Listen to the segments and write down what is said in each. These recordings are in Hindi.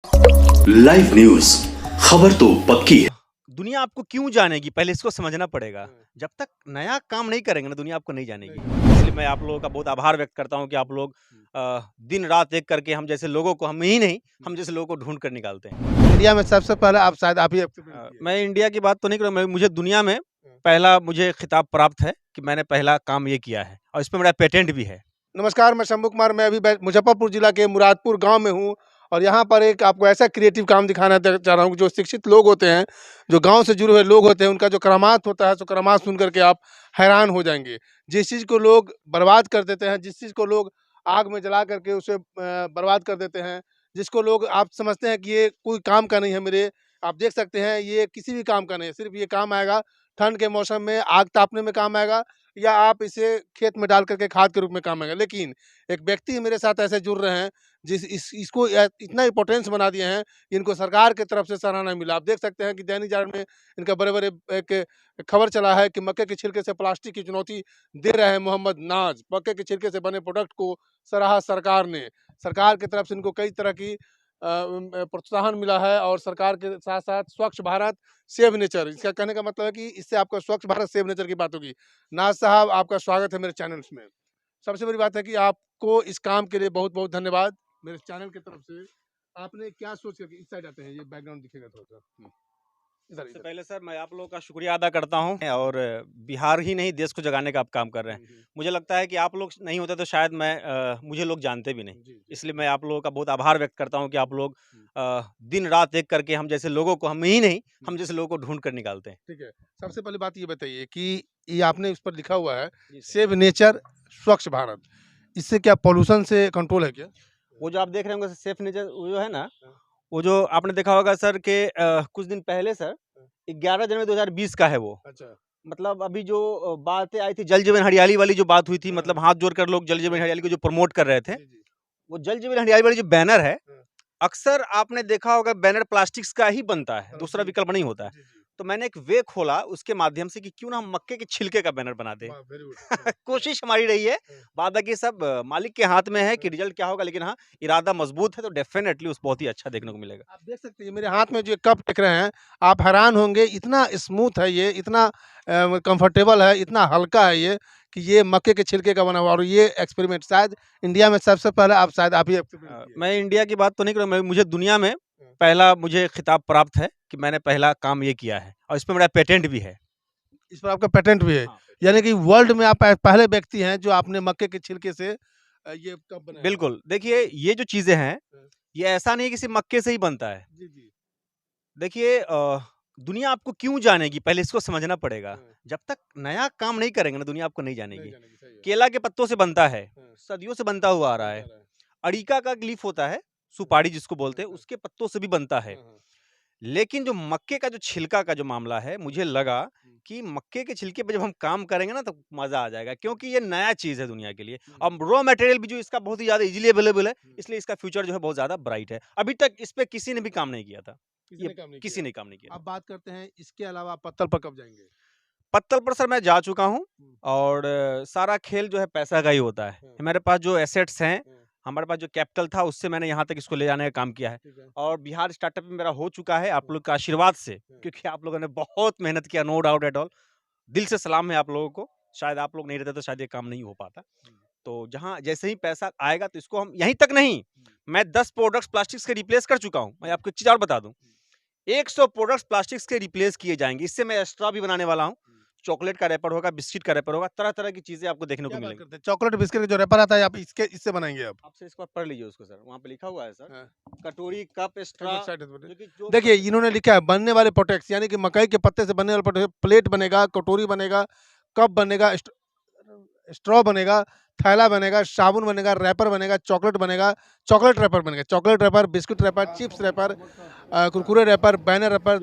लाइव न्यूज, खबर तो पक्की है। दुनिया आपको क्यों जानेगी, पहले इसको समझना पड़ेगा। जब तक नया काम नहीं करेंगे ना, दुनिया आपको नहीं जानेगी। इसलिए मैं आप लोगों का बहुत आभार व्यक्त करता हूँ कि आप लोग दिन रात एक करके हम जैसे लोगों को, हम ही नहीं, हम जैसे लोगों को ढूंढ कर निकालते हैं। इंडिया में सबसे पहले आप शायद आप ही मैं इंडिया की बात तो नहीं करूँगा, मुझे दुनिया में पहला मुझे खिताब प्राप्त है कि मैंने पहला काम ये किया है और इसमें मेरा पेटेंट भी है। नमस्कार, मैं शंभू कुमार। मैं अभी मुजफ्फरपुर जिला के मुरादपुर गांव में हूं और यहां पर एक आपको ऐसा क्रिएटिव काम दिखाना चाह रहा हूं। जो शिक्षित लोग होते हैं, जो गांव से जुड़े हुए लोग होते हैं, उनका जो करामात होता है, तो करामात सुन करके आप हैरान हो जाएंगे। जिस चीज़ को लोग बर्बाद कर देते हैं, जिस चीज़ को लोग आग में जला करके उसे बर्बाद कर देते हैं, जिसको लोग आप समझते हैं कि ये कोई काम का नहीं है, मेरे आप देख सकते हैं ये किसी भी काम का नहीं है। सिर्फ ये काम आएगा ठंड के मौसम में आग तापने में काम आएगा, या आप इसे खेत में डाल करके खाद के रूप में काम आएगा। लेकिन एक व्यक्ति मेरे साथ ऐसे जुड़ रहे हैं इसको इतना इम्पोर्टेंस बना दिए हैं, इनको सरकार की तरफ से सराहना मिला। आप देख सकते हैं कि दैनिक जागरण में इनका बड़े-बड़े एक खबर चला है कि मक्के के छिलके से प्लास्टिक की चुनौती दे रहे हैं मोहम्मद नाज। मक्के के छिलके से बने प्रोडक्ट को सराहा सरकार ने। सरकार की तरफ से इनको कई तरह की प्रोत्साहन मिला है और सरकार के साथ-साथ स्वच्छ भारत सेव नेचर, इसका कहने का मतलब है कि इससे आपका स्वच्छ भारत सेव नेचर की बात होगी। नाज साहब, आपका स्वागत है मेरे चैनल्स में। सबसे बड़ी बात है कि आपको इस काम के लिए बहुत-बहुत धन्यवाद मेरे चैनल की तरफ से। आपने क्या सोच के इस साइड आते हैं, ये बैकग्राउंड दिखेगा थोड़ा-सा। सबसे पहले सर मैं आप लोगों का शुक्रिया अदा करता हूँ और बिहार ही नहीं देश को जगाने का आप काम कर रहे हैं। मुझे लगता है कि आप लोग नहीं होते तो शायद मुझे लोग जानते भी नहीं। इसलिए मैं आप लोगों का बहुत आभार व्यक्त करता हूँ कि आप लोग दिन रात एक करके हम जैसे लोगों को, हम ही नहीं, हम जैसे लोगों को ढूंढ कर निकालते हैं। ठीक है, सबसे पहली बात ये बताइए कि ये आपने उस पर लिखा हुआ है सेव नेचर स्वच्छ भारत, इससे क्या पॉल्यूशन से कंट्रोल है क्या? वो जो आप देख रहे होंगे सेफ नेचर, वो जो है ना, वो जो आपने देखा होगा सर के कुछ दिन पहले सर 11 जनवरी 2020 का है वो। अच्छा। मतलब अभी जो बातें आई थी जल जीवन हरियाली वाली जो बात हुई थी, मतलब हाथ जोड़कर लोग जल जीवन हरियाली को जो प्रमोट कर रहे थे, वो जल जीवन हरियाली वाली जो बैनर है, अक्सर आपने देखा होगा बैनर प्लास्टिक्स का ही बनता है, दूसरा विकल्प नहीं होता है। तो मैंने एक वे खोला उसके माध्यम से कि क्यों ना हम मक्के के छिलके का बैनर बना दें। कोशिश हमारी रही है, बाद बाकी सब मालिक के हाथ में है कि रिजल्ट क्या होगा, लेकिन हाँ, इरादा मजबूत है तो डेफिनेटली उस बहुत ही अच्छा देखने को मिलेगा। आप देख सकते हैं मेरे हाथ में जो कप देख रहे हैं, आप हैरान होंगे, इतना स्मूथ है ये, इतना कंफर्टेबल है, इतना हल्का है ये कि ये मक्के के छिलके का बना हुआ। और ये एक्सपेरिमेंट शायद इंडिया में सबसे पहले आप ही एक्सपेरिमेंट किए। मैं इंडिया की बात तो नहीं करूँगा, मुझे दुनिया में पहला मुझे खिताब प्राप्त है कि मैंने पहला काम ये किया है और इसमें मेरा पेटेंट भी है। इस पर आपका पेटेंट भी है। हाँ, यानी कि वर्ल्ड में आप पहले व्यक्ति हैं जो आपने मक्के के छिलके से ये कप बनाया। बिल्कुल, देखिए ये जो चीज़ें हैं, ये ऐसा नहीं है कि सिर्फ़ मक्के से ही बनता है। जी, जी। देखिए दुनिया आपको क्यों जानेगी, पहले इसको समझना पड़ेगा। जब तक नया काम नहीं करेंगे ना, दुनिया आपको नहीं जानेगी। केला के पत्तों से बनता है, सदियों से बनता हुआ आ रहा है। अड़ीका का एक लीफ होता है, सुपारी जिसको बोलते हैं, उसके पत्तों से भी बनता है। लेकिन जो मक्के का जो छिलका का जो मामला है, मुझे लगा कि मक्के के छिलके पे जब हम काम करेंगे ना तो मज़ा आ जाएगा, क्योंकि ये नया चीज़ है दुनिया के लिए। अब रॉ मटेरियल भी जो इसका बहुत ही ज़्यादा ईज़िली अवेलेबल है, इसलिए इसका फ्यूचर जो है बहुत ज़्यादा ब्राइट है। अभी तक इस पे किसी ने भी काम नहीं किया था। किसी ने काम नहीं किसी किया। ने काम नहीं किया। अब बात करते हैं इसके अलावा आप पत्तल पर कब जाएँगे? पत्तल पर सर मैं जा चुका हूँ और सारा खेल जो है पैसा का ही होता है। मेरे पास जो एसेट्स हैं, हमारे पास जो कैपिटल था, उससे मैंने यहाँ तक इसको ले जाने का काम किया है। ठीक है। और बिहार स्टार्टअप में मेरा हो चुका है आप लोग के आशीर्वाद से, क्योंकि आप लोगों ने बहुत मेहनत किया, नो डाउट एट ऑल। दिल से सलाम है आप लोगों को। शायद आप लोग नहीं रहते तो शायद ये काम नहीं हो पाता। तो जहाँ जैसे ही पैसा आएगा तो इसको हम यहीं तक नहीं, मैं 10 प्रोडक्ट्स प्लास्टिक्स के रिप्लेस कर चुका हूँ। मैं आपको एक चीज़ और बता दूँ, 100 प्रोडक्ट्स प्लास्टिक्स के रिप्लेस किए जाएँगे। इससे मैं स्ट्रॉ भी बनाने वाला हूँ। चॉकलेट का रैपर होगा, बिस्किट का रैपर होगा, तरह-तरह की चीज़ें आपको देखने को क्या बात मिलेंगी। करते हैं? चॉकलेट बिस्किट का जो रैपर आता है, आप इससे बनाएँगे आप? आप सर इसको आप पढ़ लीजिए उसको सर, वहाँ पे लिखा हुआ है सर, हाँ। कटोरी, कप, स्ट्रॉ, जो कि जो देखिए इन्होंने लिखा है बनने वाले प्रोडक्ट्स, यानी कि मकई के पत्ते से बनने वाले प्रोडक्ट, प्लेट बनेगा, कटोरी बनेगा, कप बनेगा, स्ट्रॉ बनेगा, थैला बनेगा, साबुन बनेगा, रैपर बनेगा, चॉकलेट बनेगा, चॉकलेट रैपर बनेगा, chocolate wrapper, biscuit wrapper, chips wrapper, Kurkure wrapper, banner wrapper,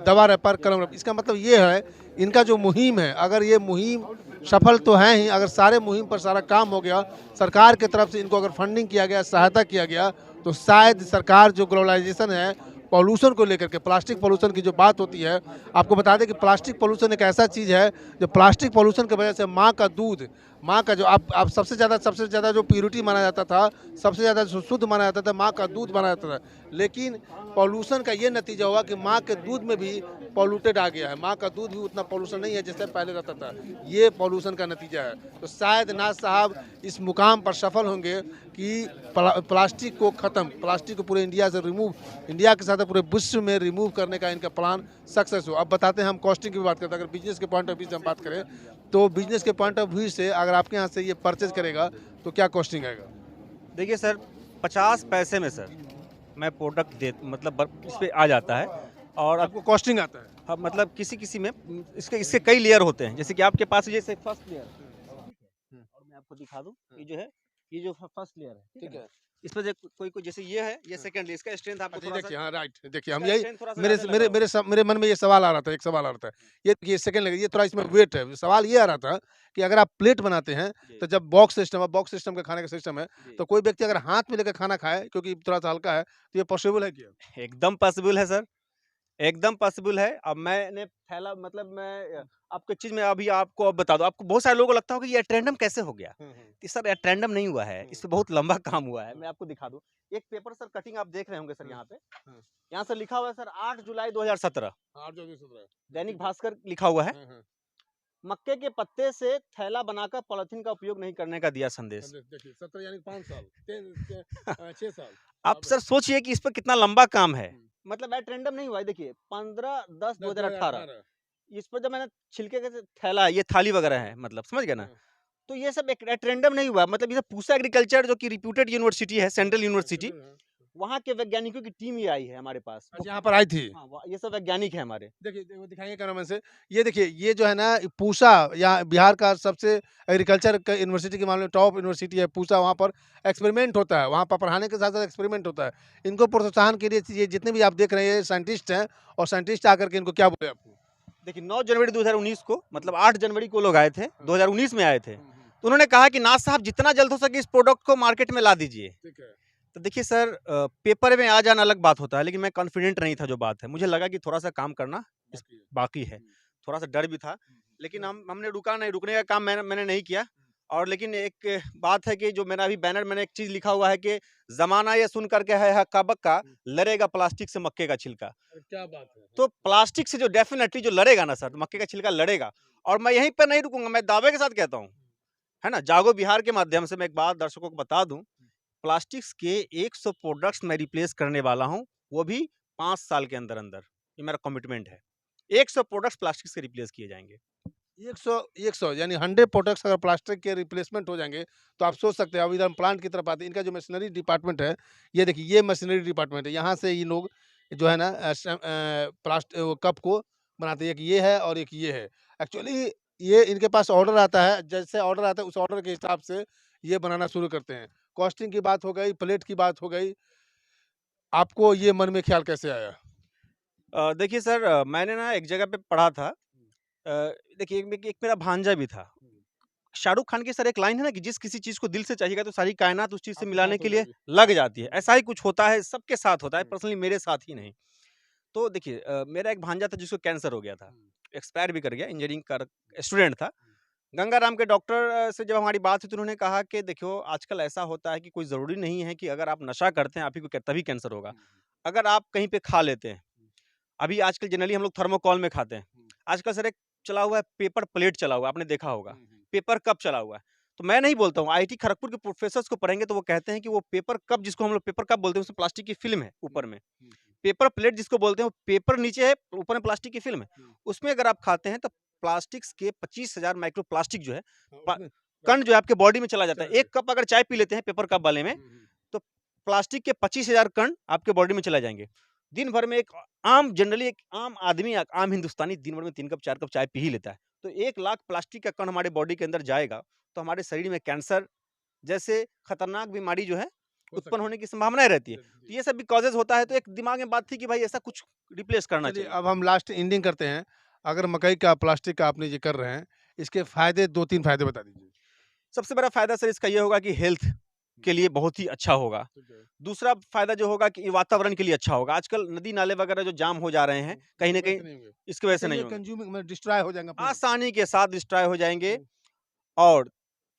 दवा रैपर, कलम रैपर। इसका मतलब ये है इनका जो मुहिम है, अगर ये मुहिम सफल तो है ही, अगर सारे मुहिम पर सारा काम हो गया, सरकार की तरफ से इनको अगर फंडिंग किया गया, सहायता किया गया, तो शायद सरकार जो ग्लोबलाइजेशन है पॉल्यूशन को लेकर के, प्लास्टिक पॉल्यूशन की जो बात होती है, आपको बता दें कि प्लास्टिक पॉल्यूशन एक ऐसा चीज़ है जो प्लास्टिक पॉल्यूशन की वजह से माँ का दूध, माँ का जो आप सबसे ज़्यादा जो प्योरिटी माना जाता था, सबसे ज़्यादा शुद्ध माना जाता था, माँ का दूध माना जाता था। लेकिन पॉल्यूशन का ये नतीजा हुआ कि माँ के दूध में भी पॉल्यूटेड आ गया है, माँ का दूध भी उतना पॉल्यूशन नहीं है जैसे पहले रहता था। ये पॉल्यूशन का नतीजा है। तो शायद नाज साहब इस मुकाम पर सफल होंगे कि प्लास्टिक को ख़त्म, प्लास्टिक को पूरे इंडिया से रिमूव, इंडिया के साथ पूरे विश्व में रिमूव करने का इनका प्लान सक्सेस हो। अब बताते हैं, हम कॉस्टिंग की भी बात करते हैं। अगर बिजनेस के पॉइंट ऑफ व्यू से हम बात करें तो बिजनेस के पॉइंट ऑफ व्यू से अगर आपके यहाँ से ये परचेज करेगा तो क्या कॉस्टिंग आएगा? देखिए सर, 50 पैसे में सर मैं प्रोडक्ट दे मतलब इस पे आ जाता है। और आपको कॉस्टिंग आता है? हाँ, मतलब किसी में इसके कई लेयर होते हैं। जैसे कि आपके पास जैसे फर्स्ट लेयर और मैं आपको दिखा दूं, ये जो फर्स्ट लेयर है, ठीक है। इसमें कोई जैसे ये है, ये सेकंड लेयर, इसका स्ट्रेंथ आपको थोड़ा देखिए, सा, हाँ राइट, देखिए हम इसका यही strength थोड़ा सा मेरे ज़्यादा मेरे लगा मेरे सब मेरे मन में ये सवाल आ रहा था, एक सवाल आ रहा था। ये देखिए सेकंड लगे, ये थोड़ा इसमें वेट है। सवाल ये आ रहा था कि अगर आप प्लेट बनाते हैं जी, तो जब बॉक्स सिस्टम का खाने का सिस्टम है, जी। तो कोई व्यक्ति अगर हाथ में लेकर खाना खाए क्योंकि थोड़ा सा हल्का है, तो ये पॉसिबल है क्या? एकदम पॉसिबल है सर, एकदम पॉसिबल है। अब मैंने थैला मतलब मैं आपको एक चीज़ मैं अभी आपको अब बता दूँ, आपको बहुत सारे लोगों को लगता होगा कि ये ट्रेंडम कैसे हो गया? कि सर ये ट्रेंडम नहीं हुआ है, इस पे बहुत लंबा काम हुआ है। मैं आपको दिखा दूँ, एक पेपर सर कटिंग आप देख रहे होंगे सर यहाँ पे, यहाँ से लिखा हुआ है सर 8 जुलाई 2017, दैनिक भास्कर लिखा हुआ है। मक्के के पत्ते से थैला बनाकर पॉलिथीन का उपयोग नहीं करने का दिया संदेश। देखिए 17 यानी 5 साल, 6 साल। आप सर सोचिए कि इस पर कितना लंबा काम है। मतलब एट रैंडम नहीं हुआ है। देखिए 15/10/2018 इस पर जब मैंने छिलके के थैला, ये थाली वगैरह है, मतलब समझ गए ना। तो ये सब एक एट रैंडम नहीं हुआ। मतलब ये पूसा एग्रीकल्चर जो कि रिप्यूटेड यूनिवर्सिटी है, सेंट्रल यूनिवर्सिटी, वहाँ के वैज्ञानिकों की टीम ही आई है हमारे पास। अच्छा, यहाँ पर आई थी। हाँ, ये सब वैज्ञानिक है हमारे। देखिए वो दिखाइए कैमरामैन से। ये देखिए, ये जो है ना पूसा, यहाँ बिहार का सबसे एग्रीकल्चर का यूनिवर्सिटी के मामले में टॉप यूनिवर्सिटी है पूसा। वहाँ पर एक्सपेरिमेंट होता है, वहाँ पर पढ़ाने के साथ साथ एक्सपेरिमेंट होता है। इनको प्रोत्साहन के लिए ये जितने भी आप देख रहे हैं, ये साइंटिस्ट हैं, और साइंटिस्ट आकर के इनको क्या बोले आपको? देखिए 9 जनवरी 2019 को, मतलब 8 जनवरी को लोग आए थे, 2019 में आए थे। तो उन्होंने कहा कि नाज साहब जितना जल्द हो सके इस प्रोडक्ट को मार्केट में ला दीजिए। ठीक है। तो देखिए सर, पेपर में आ जाना अलग बात होता है, लेकिन मैं कॉन्फिडेंट नहीं था। जो बात है, मुझे लगा कि थोड़ा सा काम करना बाकी है, थोड़ा सा डर भी था। लेकिन हमने रुका नहीं, रुकने का काम मैंने नहीं किया। और लेकिन एक बात है कि जो मेरा अभी बैनर मैंने एक चीज़ लिखा हुआ है कि ज़माना ये सुन करके है हक्का बक्का, लड़ेगा प्लास्टिक से मक्के का छिलका। क्या बात है। तो प्लास्टिक से जो डेफिनेटली जो लड़ेगा ना सर, तो मक्के का छिलका लड़ेगा। और मैं यहीं पर नहीं रुकूंगा, मैं दावे के साथ कहता हूँ, है ना। जागो बिहार के माध्यम से मैं एक बात दर्शकों को बता दूं, प्लास्टिक्स के 100 प्रोडक्ट्स मैं रिप्लेस करने वाला हूं, वो भी 5 साल के अंदर अंदर। ये मेरा कमिटमेंट है। 100 प्रोडक्ट्स प्लास्टिक्स के रिप्लेस किए जाएंगे। 100 यानी 100 प्रोडक्ट्स अगर प्लास्टिक के रिप्लेसमेंट हो जाएंगे तो आप सोच सकते हैं। अब इधर हम प्लांट की तरफ आते हैं। इनका जो मशीनरी डिपार्टमेंट है, ये देखिए, ये मशीनरी डिपार्टमेंट है। यहाँ से ये लोग जो है ना प्लास्टिक कप को बनाते हैं। एक ये है और एक ये है। एक्चुअली ये इनके पास ऑर्डर आता है, जैसे ऑर्डर आता है उस ऑर्डर के हिसाब से ये बनाना शुरू करते हैं। कॉस्टिंग की बात हो गई, प्लेट की बात हो गई, आपको ये मन में ख्याल कैसे आया? देखिए सर, मैंने ना एक जगह पे पढ़ा था। देखिए एक मेरा भांजा भी था। शाहरुख खान की सर एक लाइन है ना कि जिस किसी चीज़ को दिल से चाहिएगा तो सारी कायनात उस चीज़ से मिलाने के लिए लग जाती है। ऐसा ही कुछ होता है, सबके साथ होता है, पर्सनली मेरे साथ ही नहीं। तो देखिए, मेरा एक भांजा था जिसको कैंसर हो गया था, एक्सपायर भी कर गया, इंजीनियरिंग का स्टूडेंट था। गंगाराम के डॉक्टर से जब हमारी बात हुई तो उन्होंने कहा कि देखो आजकल ऐसा होता है कि कोई ज़रूरी नहीं है कि अगर आप नशा करते हैं आप ही को तभी कैंसर होगा। अगर आप कहीं पे खा लेते हैं, अभी आजकल जनरली हम लोग थर्मोकॉल में खाते हैं। आजकल सर एक चला हुआ है पेपर प्लेट चला हुआ है, आपने देखा होगा। पेपर कप चला हुआ है। तो मैं नहीं बोलता हूँ, आईआईटी खड़गपुर के प्रोफेसर्स को पढ़ेंगे तो वो कहते हैं कि वो पेपर कप, जिसको हम लोग पेपर कप बोलते हैं, उसमें प्लास्टिक की फिल्म है ऊपर में। पेपर प्लेट जिसको बोलते हैं, वो पेपर नीचे है, ऊपर में प्लास्टिक की फिल्म है। उसमें अगर आप खाते हैं तो प्लास्टिक्स के 25,000 माइक्रो प्लास्टिक जो है, कण जो है आपके बॉडी में चला जाता है। एक कप अगर चाय पी लेते हैं पेपर कप वाले में, तो प्लास्टिक के 25,000 कण आपके बॉडी में चला जाएंगे। दिन भर में एक जनरली एक आम आदमी, आम हिंदुस्तानी दिन भर में 3 कप 4 कप चाय पी ही लेता है। तो 1 लाख प्लास्टिक का कण हमारे बॉडी के अंदर जाएगा तो हमारे शरीर में कैंसर जैसे खतरनाक बीमारी जो है उत्पन्न होने की संभावनाएं रहती है। तो ये सब भी कॉजेज होता है। तो एक दिमाग में बात थी कि भाई ऐसा कुछ रिप्लेस करना चाहिए। अब हम लास्ट एंडिंग करते हैं। अगर मकई का प्लास्टिक का आपने ये कर रहे हैं, इसके फायदे 2-3 फायदे बता दीजिए। सबसे बड़ा फायदा सर इसका ये होगा कि हेल्थ के लिए बहुत ही अच्छा होगा। दूसरा फायदा जो होगा कि वातावरण के लिए अच्छा होगा। आजकल नदी नाले वगैरह जो जाम हो जा रहे हैं कहीं ना कहीं इसकी वजह से नहीं होंगे, कंज्यूमिंग में डिस्ट्रॉय हो जाएगा पूरा। आसानी के साथ डिस्ट्रॉय हो जाएंगे। और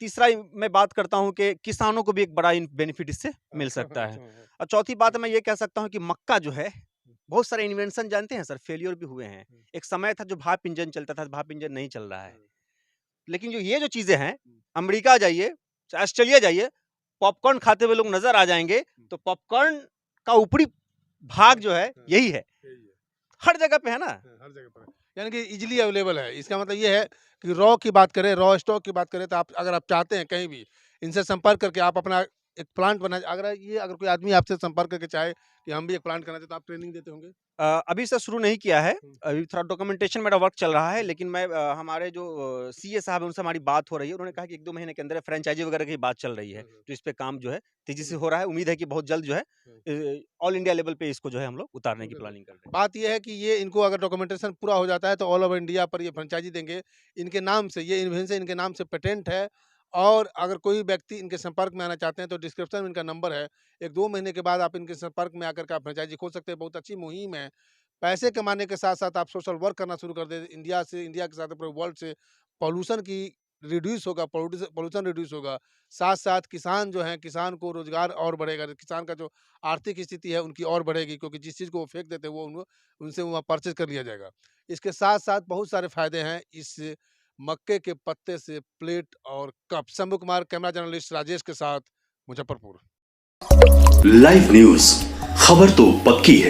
तीसरा मैं बात करता हूं कि किसानों को भी एक बड़ा बेनिफिट इससे मिल सकता है। और चौथी बात मैं ये कह सकता हूं कि मक्का जो है, बहुत सारे इन्वेंशन जानते हैं सर, फेलियर भी हुए हैं। एक समय था जो भाप इंजन चलता था, भाप इंजन नहीं चल रहा है। लेकिन जो ये जो चीजें हैं, अमेरिका जाइए, ऑस्ट्रेलिया जाइए, पॉपकॉर्न खाते हुए लोग नजर आ जाएंगे, तो पॉपकॉर्न का ऊपरी भाग जो है यही है, हर जगह पे है ना। हर जगह पर यानी कि इजीली अवेलेबल है। इसका मतलब ये है कि रॉ की बात करें, रॉ स्टॉक की बात करें, तो आप अगर आप चाहते हैं कहीं भी इनसे संपर्क करके आप अपना एक प्लांट बना, अगर कोई आदमी आपसे संपर्क करके चाहे कि हम भी एक प्लांट करना चाहते, तो आप ट्रेनिंग देते होंगे? अभी से शुरू नहीं किया है, अभी थोड़ा डॉक्यूमेंटेशन मेरा वर्क चल रहा है। लेकिन मैं हमारे जो सीए साहब हैं उनसे हमारी बात हो रही है। उन्होंने कहा कि 1-2 महीने के अंदर फ्रेंचाइजी वगैरह की बात चल रही है, तो इस पे काम जो है तेजी से हो रहा है। उम्मीद है कि बहुत जल्द जो है ऑल इंडिया लेवल पे इसको जो है हम लोग उतारने की प्लानिंग कर रहे हैं। बात ये है कि ये इनको अगर डॉक्यूमेंटेशन पूरा हो जाता है तो ऑल ओवर इंडिया पर ये फ्रेंचाइजी देंगे। इनके नाम से ये इन्वेंशन इनके नाम से पेटेंट है। और अगर कोई व्यक्ति इनके संपर्क में आना चाहते हैं तो डिस्क्रिप्शन में इनका नंबर है। 1-2 महीने के बाद आप इनके संपर्क में आकर के आप फ्रेंचाइजी खोल सकते हैं। बहुत अच्छी मुहिम है। पैसे कमाने के साथ-साथ आप सोशल वर्क करना शुरू कर दें। इंडिया के साथ पूरे वर्ल्ड से पॉल्यूशन की रिड्यूस होगा, पॉल्यूशन रिड्यूस होगा। साथ-साथ किसान जो हैं, किसान को रोज़गार और बढ़ेगा। किसान का जो आर्थिक स्थिति है उनकी और बढ़ेगी, क्योंकि जिस चीज़ को वो फेंक देते हैं वो उनसे वहाँ परचेज़ कर लिया जाएगा। इसके साथ-साथ बहुत सारे फ़ायदे हैं इस मक्के के पत्ते से प्लेट और cup. Shambhu Kumar, camera journalist Rajesh के साथ, मुजफ्फरपुर। लाइव न्यूज, खबर तो पक्की है।